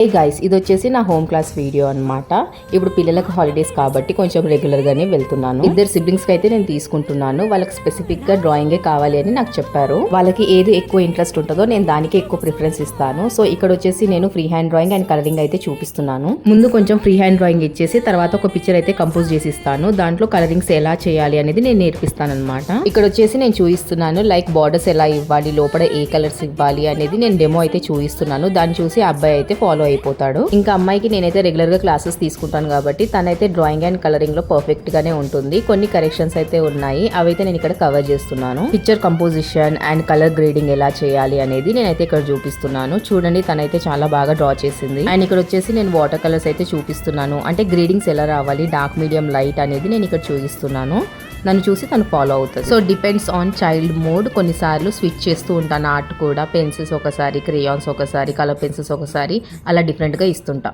Hey guys, ఇది వచ్చేసి నా హోమ్ క్లాస్ వీడియో అన్నమాట. ఇప్పుడు పిల్లలకు హాలిడేస్ కాబట్టి కొంచెం రెగ్యులర్ గానే వెళ్తున్నాను. ఇద్దరు సిబ్లింగ్స్ కి అయితే నేను తీసుకుంటున్నాను. వాళ్ళకి స్పెసిఫిక్ గా డ్రాయింగే కావాలి అని నాకు చెప్పారు. వాళ్ళకి ఏది ఎక్కువ ఇంట్రెస్ట్ ఉంటుందో నేను దానికి ఎక్కువ ప్రిఫరెన్స్ ఇస్తాను. సో ఇక్కడ వచ్చేసి నేను free hand drawing and colouring అయితే చూపిస్తున్నాను. ముందు కొంచెం ఫ్రీ హ్యాండ్ డ్రాయింగ్ ఇచ్చేసి తర్వాత ఒక పిక్చర్ అయితే కంపోజ్ చేసి ఇస్తాను. దాంట్లో కలరింగ్స్ ఎలా చేయాలి అనేది నేను నేర్పిస్తాను అనమాట. ఇక్కడ వచ్చేసి నేను చూపిస్తున్నాను లైక్ బార్డర్స్ ఎలా ఇవ్వాలి, లోపల ఏ కలర్స్ ఇవ్వాలి అనేది నేను డెమో అయితే చూపిస్తున్నాను. దాన్ని చూసి అబ్బాయి అయితే ఫాలో అయిపోతాడు. ఇంకా అమ్మాయికి నేనైతే రెగ్యులర్ గా క్లాసెస్ తీసుకుంటాను కాబట్టి తనైతే డ్రాయింగ్ అండ్ కలరింగ్ లో పర్ఫెక్ట్ గానే ఉంటుంది. కొన్ని కరెక్షన్స్ అయితే ఉన్నాయి, అవైతే నేను ఇక్కడ కవర్ చేస్తున్నాను. Picture composition and colour grading ఎలా చేయాలి అనేది నేనైతే ఇక్కడ చూపిస్తున్నాను. చూడండి, తనైతే చాలా బాగా డ్రా చేసింది. అండ్ ఇక్కడ వచ్చేసి నేను వాటర్ కలర్స్ అయితే చూపిస్తున్నాను. అంటే గ్రేడింగ్స్ ఎలా రావాలి, డార్క్, మీడియం, లైట్ అనేది నేను ఇక్కడ చూపిస్తున్నాను. నన్ను చూసి తను ఫాలో అవుతుంది. So depends on child mood. కొన్నిసార్లు స్విచ్ చేస్తూ ఉంటాను ఆర్ట్ కూడా. పెన్సిల్స్ ఒకసారి, క్రేయాన్స్ ఒకసారి, కలర్ పెన్సిల్స్ ఒకసారి, అలా డిఫరెంట్ గా ఇస్తుంటా.